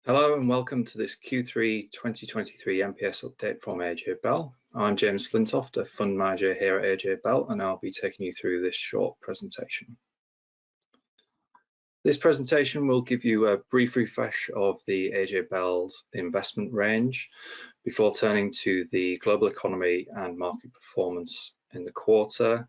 Hello and welcome to this Q3 2023 MPS update from AJ Bell. I'm James Flintoft, a fund manager here at AJ Bell, and I'll be taking you through this short presentation. This presentation will give you a brief refresh of the AJ Bell's investment range before turning to the global economy and market performance in the quarter.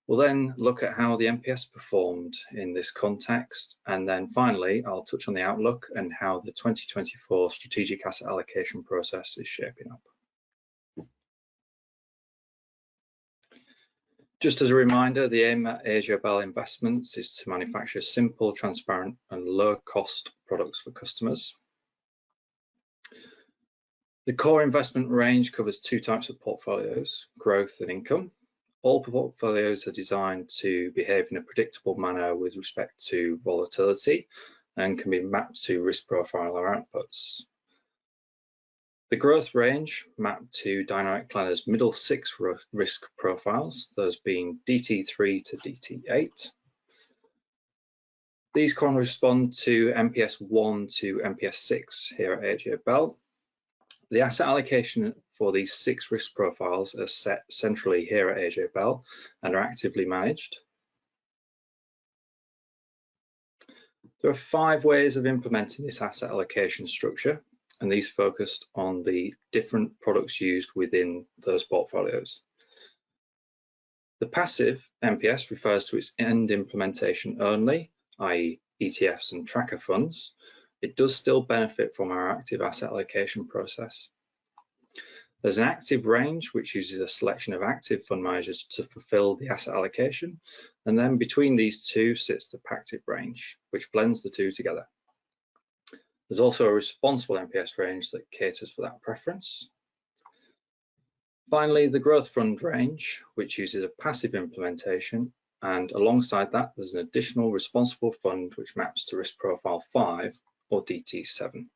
We'll then look at how the MPS performed in this context, and then finally I'll touch on the outlook and how the 2024 strategic asset allocation process is shaping up. Just as a reminder, the aim at AJ Bell Investments is to manufacture simple, transparent and low-cost products for customers. The core investment range covers two types of portfolios, growth and income. All portfolios are designed to behave in a predictable manner with respect to volatility and can be mapped to risk profile or outputs. The growth range mapped to Dynamic Planner's middle six risk profiles, those being DT3 to DT8. These correspond to MPS 1 to MPS 6 here at AJ Bell. The asset allocation for these six risk profiles are set centrally here at AJ Bell and are actively managed. There are 5 ways of implementing this asset allocation structure, and these focused on the different products used within those portfolios. The passive MPS refers to its end implementation only, i.e. ETFs and tracker funds. It does still benefit from our active asset allocation process. There's an active range which uses a selection of active fund managers to fulfill the asset allocation, and then between these two sits the passive range, which blends the two together. There's also a responsible MPS range that caters for that preference. Finally, the growth fund range, which uses a passive implementation, and alongside that there's an additional responsible fund which maps to risk profile 5 or DT7.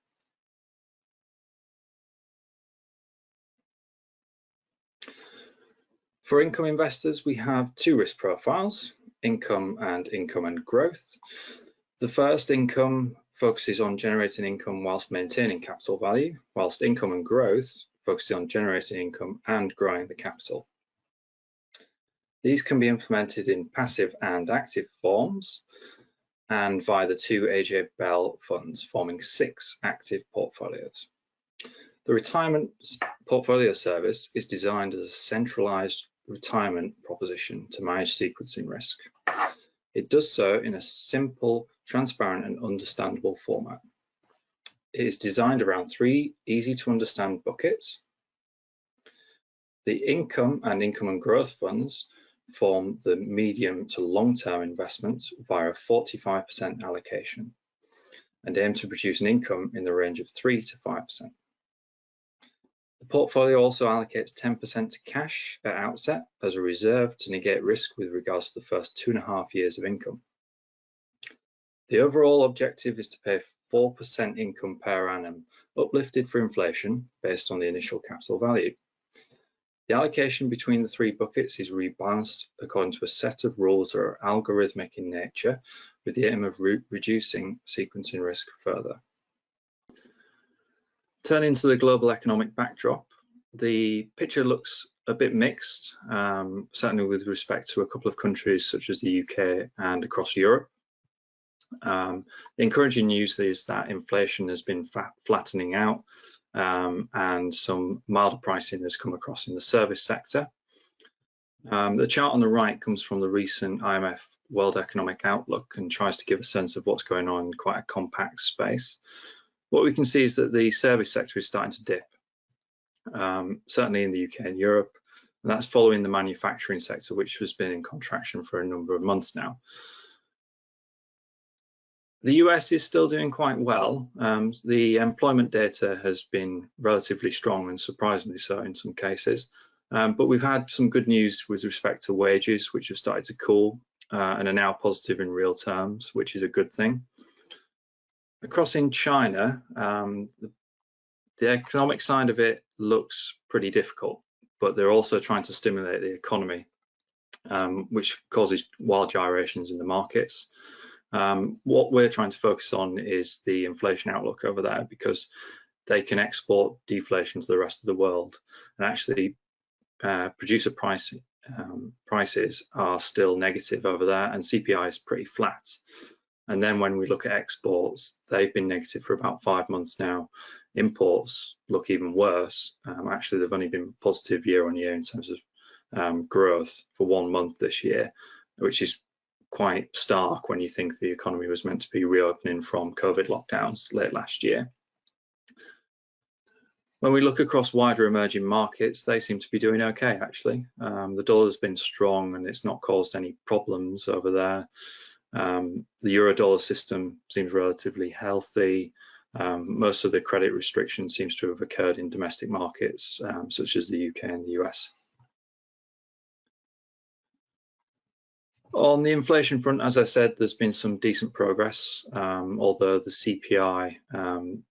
For income investors, we have two risk profiles, income and growth. The first, income, focuses on generating income whilst maintaining capital value, whilst income and growth focuses on generating income and growing the capital. These can be implemented in passive and active forms and via the two AJ Bell funds, forming 6 active portfolios. The retirement portfolio service is designed as a centralized retirement proposition to manage sequencing risk. It does so in a simple, transparent and understandable format. It is designed around 3 easy to understand buckets. The income and growth funds form the medium to long-term investments via a 45% allocation and aim to produce an income in the range of 3 to 5%. The portfolio also allocates 10% to cash at outset as a reserve to negate risk with regards to the first 2.5 years of income. The overall objective is to pay 4% income per annum, uplifted for inflation based on the initial capital value. The allocation between the 3 buckets is rebalanced according to a set of rules that are algorithmic in nature, with the aim of reducing sequencing risk further. Turning to the global economic backdrop, the picture looks a bit mixed, certainly with respect to a couple of countries such as the UK and across Europe. The encouraging news is that inflation has been flattening out, and some milder pricing has come across in the service sector. The chart on the right comes from the recent IMF World Economic Outlook and tries to give a sense of what's going on in quite a compact space. What we can see is that the service sector is starting to dip, certainly in the UK and Europe, and that's following the manufacturing sector, which has been in contraction for a number of months now. The US is still doing quite well. The employment data has been relatively strong and surprisingly so in some cases, but we've had some good news with respect to wages, which have started to cool and are now positive in real terms, which is a good thing. Across in China, the economic side of it looks pretty difficult, but they're also trying to stimulate the economy, which causes wild gyrations in the markets. What we're trying to focus on is the inflation outlook over there, because they can export deflation to the rest of the world, and actually producer prices are still negative over there, and CPI is pretty flat. And then when we look at exports, they've been negative for about 5 months now. Imports look even worse. Actually, they've only been positive year on year in terms of growth for 1 month this year, which is quite stark when you think the economy was meant to be reopening from COVID lockdowns late last year. When we look across wider emerging markets, they seem to be doing okay, actually. The dollar's been strong and it's not caused any problems over there. The euro-dollar system seems relatively healthy. Most of the credit restriction seems to have occurred in domestic markets, such as the UK and the US. On the inflation front, as I said, there's been some decent progress, although the CPI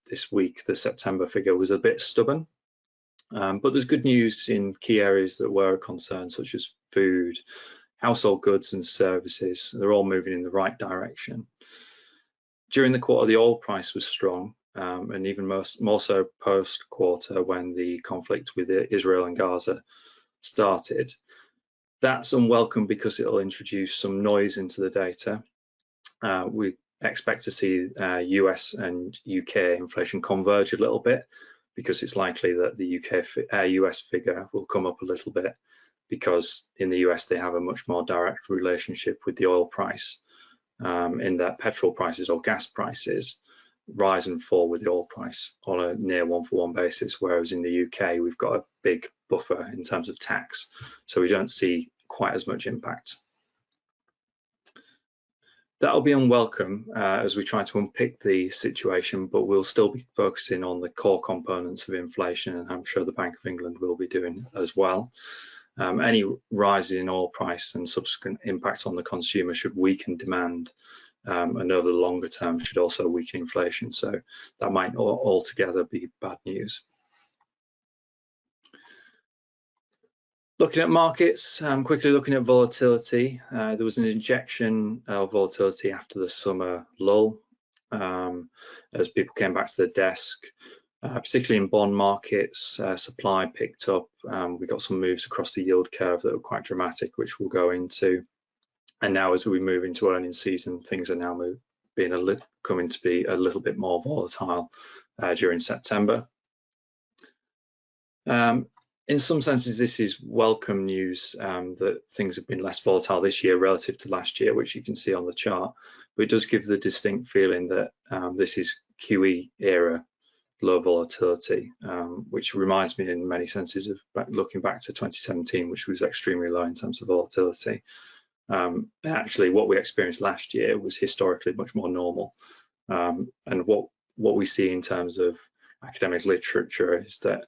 this week, the September figure, was a bit stubborn. But there's good news in key areas that were a concern, such as food, household goods and services. They're all moving in the right direction. During the quarter, the oil price was strong, and even more so post-quarter when the conflict with Israel and Gaza started. That's unwelcome because it'll introduce some noise into the data. We expect to see US and UK inflation converge a little bit, because it's likely that the US figure will come up a little bit, because in the US they have a much more direct relationship with the oil price, in that petrol prices or gas prices rise and fall with the oil price on a near one-for-one basis, whereas in the UK we've got a big buffer in terms of tax, so we don't see quite as much impact. That'll be unwelcome as we try to unpick the situation, but we'll still be focusing on the core components of inflation, and I'm sure the Bank of England will be doing as well. Any rise in oil price and subsequent impact on the consumer should weaken demand, and over the longer term should also weaken inflation. So that might altogether be bad news. Looking at markets, quickly looking at volatility, there was an injection of volatility after the summer lull, as people came back to the desk. Particularly in bond markets, supply picked up. We got some moves across the yield curve that were quite dramatic, which we'll go into. And now as we move into earnings season, things are now coming to be a little bit more volatile during September. In some senses, this is welcome news that things have been less volatile this year relative to last year, which you can see on the chart. But it does give the distinct feeling that this is QE era low volatility, which reminds me in many senses of looking back to 2017, which was extremely low in terms of volatility. Actually, what we experienced last year was historically much more normal. And what we see in terms of academic literature is that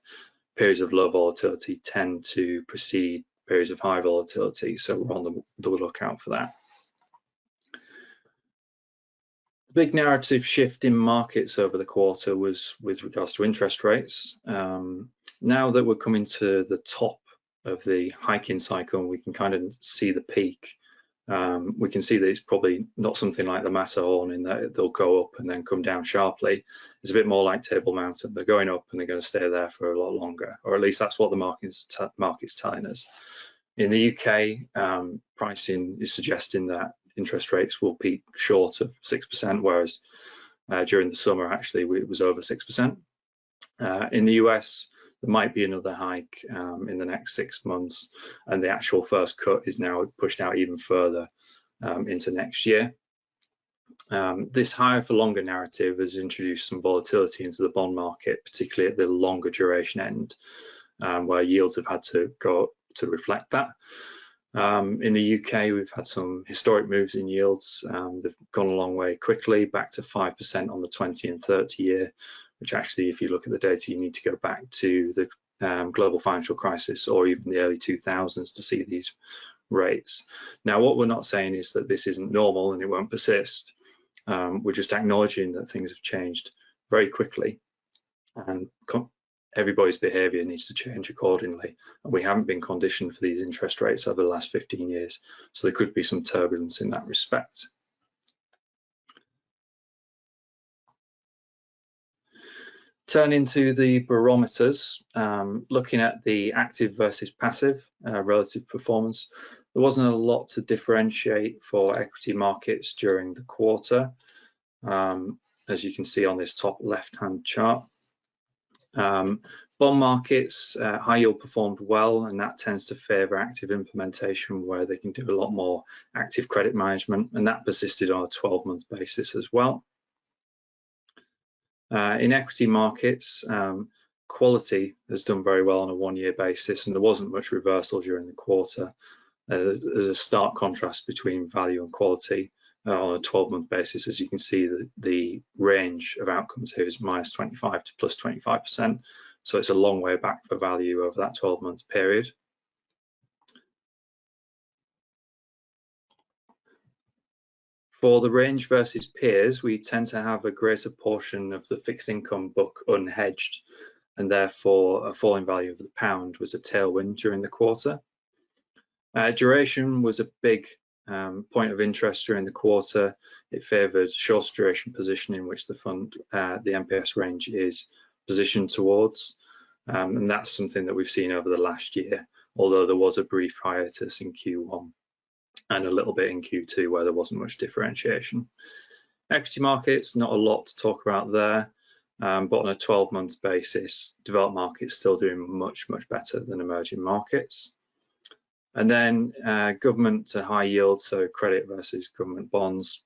periods of low volatility tend to precede periods of high volatility, so we're on the lookout for that. The big narrative shift in markets over the quarter was with regards to interest rates. Now that we're coming to the top of the hiking cycle and we can kind of see the peak, we can see that it's probably not something like the Matterhorn in that they'll go up and then come down sharply. It's a bit more like Table Mountain. They're going up and they're going to stay there for a lot longer, or at least that's what the market's telling us. In the UK, pricing is suggesting that interest rates will peak short of 6%, whereas during the summer, actually, it was over 6%. In the US, there might be another hike in the next 6 months, and the actual first cut is now pushed out even further into next year. This higher for longer narrative has introduced some volatility into the bond market, particularly at the longer duration end, where yields have had to go up to reflect that. In the UK, we've had some historic moves in yields. They've gone a long way quickly, back to 5% on the 20 and 30 year, which actually, if you look at the data, you need to go back to the global financial crisis or even the early 2000s to see these rates. Now, what we're not saying is that this isn't normal and it won't persist. We're just acknowledging that things have changed very quickly, and everybody's behavior needs to change accordingly. And we haven't been conditioned for these interest rates over the last 15 years, so there could be some turbulence in that respect. Turning to the barometers, looking at the active versus passive relative performance, there wasn't a lot to differentiate for equity markets during the quarter, as you can see on this top left-hand chart. Bond markets, high yield performed well, and that tends to favour active implementation where they can do a lot more active credit management, and that persisted on a 12-month basis as well. In equity markets, quality has done very well on a one-year basis, and there wasn't much reversal during the quarter. There's a stark contrast between value and quality on a 12-month basis. As you can see, the range of outcomes here is -25% to +25%, so it's a long way back for value over that 12-month period. For the range versus peers, we tend to have a greater portion of the fixed income book unhedged, and therefore a falling value of the pound was a tailwind during the quarter. Duration was a big point of interest during the quarter. It favoured short duration positioning, which the fund, the MPS range is positioned towards, and that's something that we've seen over the last year, although there was a brief hiatus in Q1 and a little bit in Q2 where there wasn't much differentiation. Equity markets, not a lot to talk about there, but on a 12-month basis, developed markets still doing much better than emerging markets. And then government to high yield, so credit versus government bonds.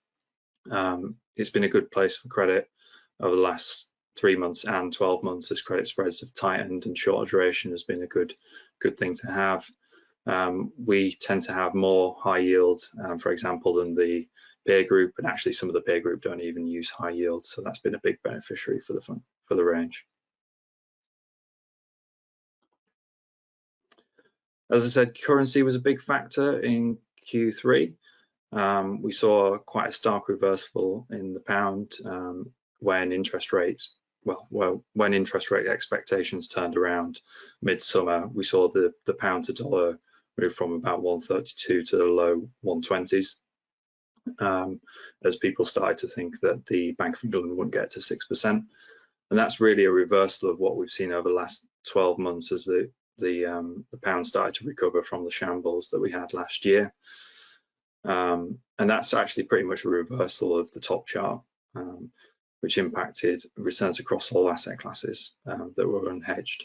It's been a good place for credit over the last 3 months and 12 months as credit spreads have tightened, and shorter duration has been a good thing to have. We tend to have more high yield, for example, than the peer group, and actually some of the peer group don't even use high yield, so that's been a big beneficiary for the fund, for the range. As I said, currency was a big factor in Q3. We saw quite a stark reversal in the pound when interest rates, when interest rate expectations turned around midsummer. We saw the pound to dollar move from about 132 to the low 120s as people started to think that the Bank of England wouldn't get to 6%. And that's really a reversal of what we've seen over the last 12 months as the pound started to recover from the shambles that we had last year. And that's actually pretty much a reversal of the top chart, which impacted returns across all asset classes that were unhedged.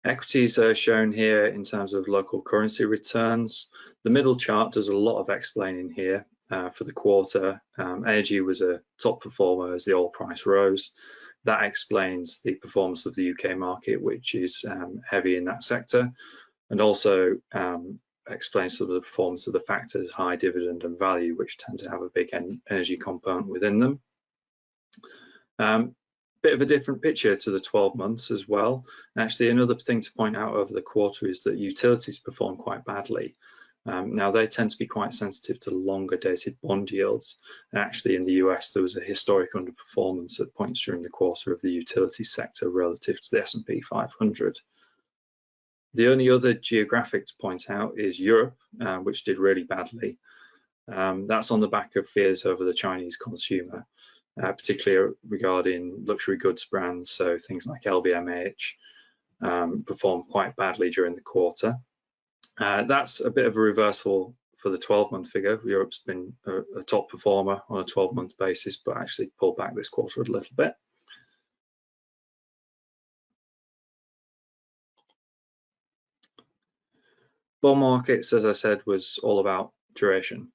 Equities are shown here in terms of local currency returns. The middle chart does a lot of explaining here. For the quarter, energy was a top performer as the oil price rose. That explains the performance of the UK market, which is heavy in that sector, and also explains some of the performance of the factors high dividend and value, which tend to have a big energy component within them. Bit of a different picture to the 12 months as well. And actually, another thing to point out over the quarter is that utilities perform quite badly. Now, they tend to be quite sensitive to longer dated bond yields. And actually, in the US, there was a historic underperformance at points during the quarter of the utility sector relative to the S&P 500. The only other geographic to point out is Europe, which did really badly. That's on the back of fears over the Chinese consumer, particularly regarding luxury goods brands. So things like LVMH performed quite badly during the quarter. That's a bit of a reversal for the 12-month figure. Europe's been a top performer on a 12-month basis, but actually pulled back this quarter a little bit. Bond markets, as I said, was all about duration.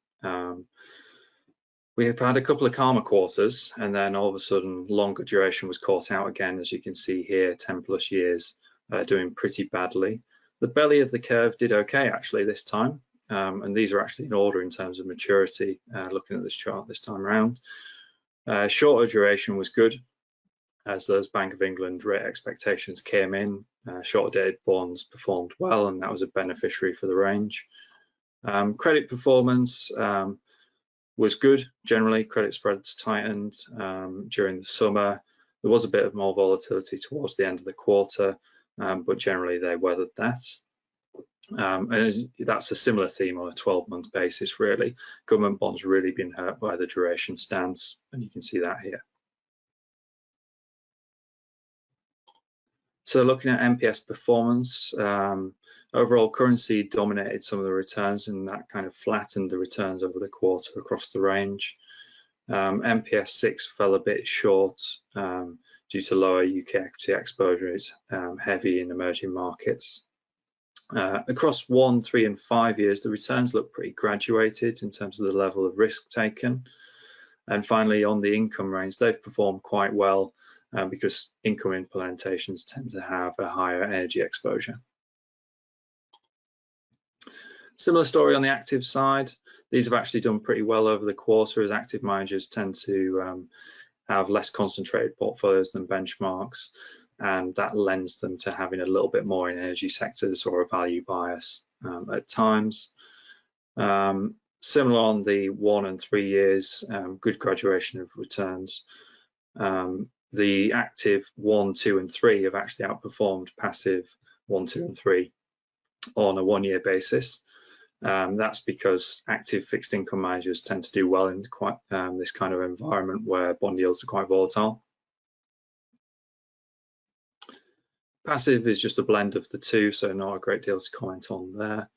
We have had a couple of calmer quarters, and then all of a sudden longer duration was caught out again, as you can see here, 10+ years doing pretty badly. The belly of the curve did okay actually this time, and these are actually in order in terms of maturity, looking at this chart this time around. Shorter duration was good as those Bank of England rate expectations came in. Shorter dated bonds performed well, and that was a beneficiary for the range. Credit performance was good generally. Credit spreads tightened during the summer. There was a bit of more volatility towards the end of the quarter, but generally they weathered that. And that's a similar theme on a 12-month basis, really. Government bonds really been hurt by the duration stance, and you can see that here. So looking at MPS performance, overall currency dominated some of the returns, and that kind of flattened the returns over the quarter across the range. MPS 6 fell a bit short due to lower UK equity exposure. It's heavy in emerging markets. Across 1, 3 and 5 years, the returns look pretty graduated in terms of the level of risk taken. And finally, on the income range, they've performed quite well because income implementations tend to have a higher energy exposure. Similar story on the active side. These have actually done pretty well over the quarter, as active managers tend to have less concentrated portfolios than benchmarks, and that lends them to having a little bit more in energy sectors or a value bias at times. Similar on the 1 and 3 years, good graduation of returns. The active 1, 2 and 3 have actually outperformed passive 1, 2 and 3 on a 1-year basis. That's because active fixed income managers tend to do well in quite this kind of environment where bond yields are quite volatile. Passive is just a blend of the two, so not a great deal to comment on there.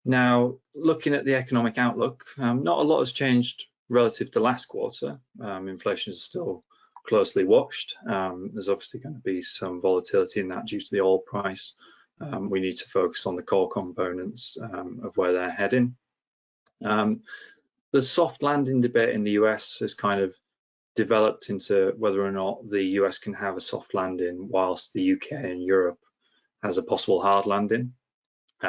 Now, looking at the economic outlook, not a lot has changed relative to last quarter. Inflation is still closely watched. There's obviously going to be some volatility in that due to the oil price. We need to focus on the core components of where they're heading. The soft landing debate in the US has kind of developed into whether or not the US can have a soft landing whilst the UK and Europe has a possible hard landing.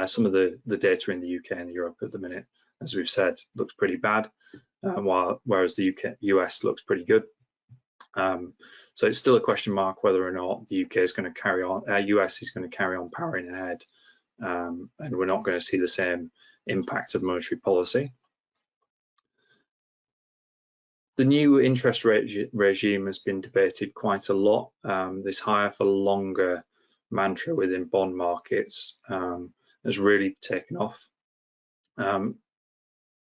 Some of the data in the UK and Europe at the minute, as we've said, looks pretty bad, whereas the US looks pretty good. So it's still a question mark whether or not the UK is going to carry on, US is going to carry on powering ahead, and we're not going to see the same impact of monetary policy. The new interest rate regime has been debated quite a lot. This higher for longer mantra within bond markets has really taken off.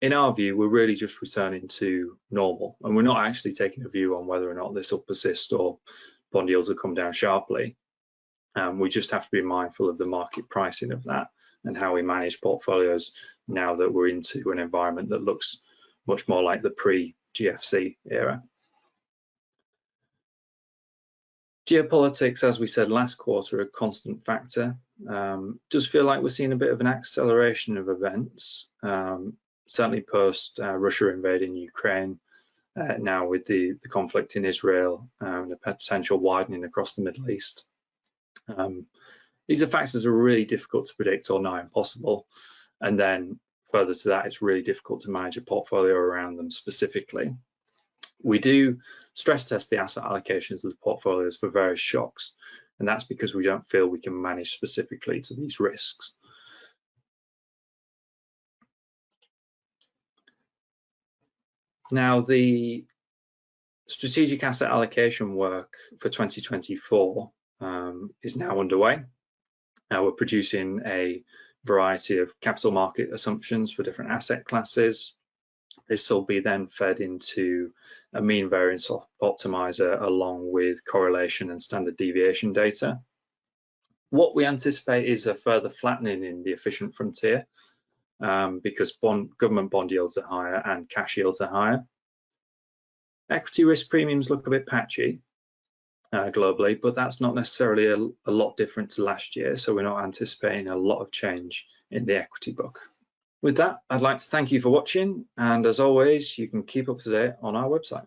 In our view, we're really just returning to normal, and we're not actually taking a view on whether or not this will persist or bond yields will come down sharply. We just have to be mindful of the market pricing of that and how we manage portfolios now that we're into an environment that looks much more like the pre-GFC era. Geopolitics, as we said last quarter, a constant factor. Does feel like we're seeing a bit of an acceleration of events, certainly post Russia invading Ukraine, now with the conflict in Israel and a potential widening across the Middle East. These are factors that are really difficult to predict or nigh impossible. And then further to that, it's really difficult to manage a portfolio around them specifically. We do stress test the asset allocations of the portfolios for various shocks, and that's because we don't feel we can manage specifically to these risks. Now, the strategic asset allocation work for 2024 is now underway. We're producing a variety of capital market assumptions for different asset classes. This will be then fed into a mean variance optimizer along with correlation and standard deviation data. What we anticipate is a further flattening in the efficient frontier because government bond yields are higher and cash yields are higher. Equity risk premiums look a bit patchy globally, but that's not necessarily a lot different to last year, so we're not anticipating a lot of change in the equity book. With that, I'd like to thank you for watching, and as always, you can keep up to date on our website.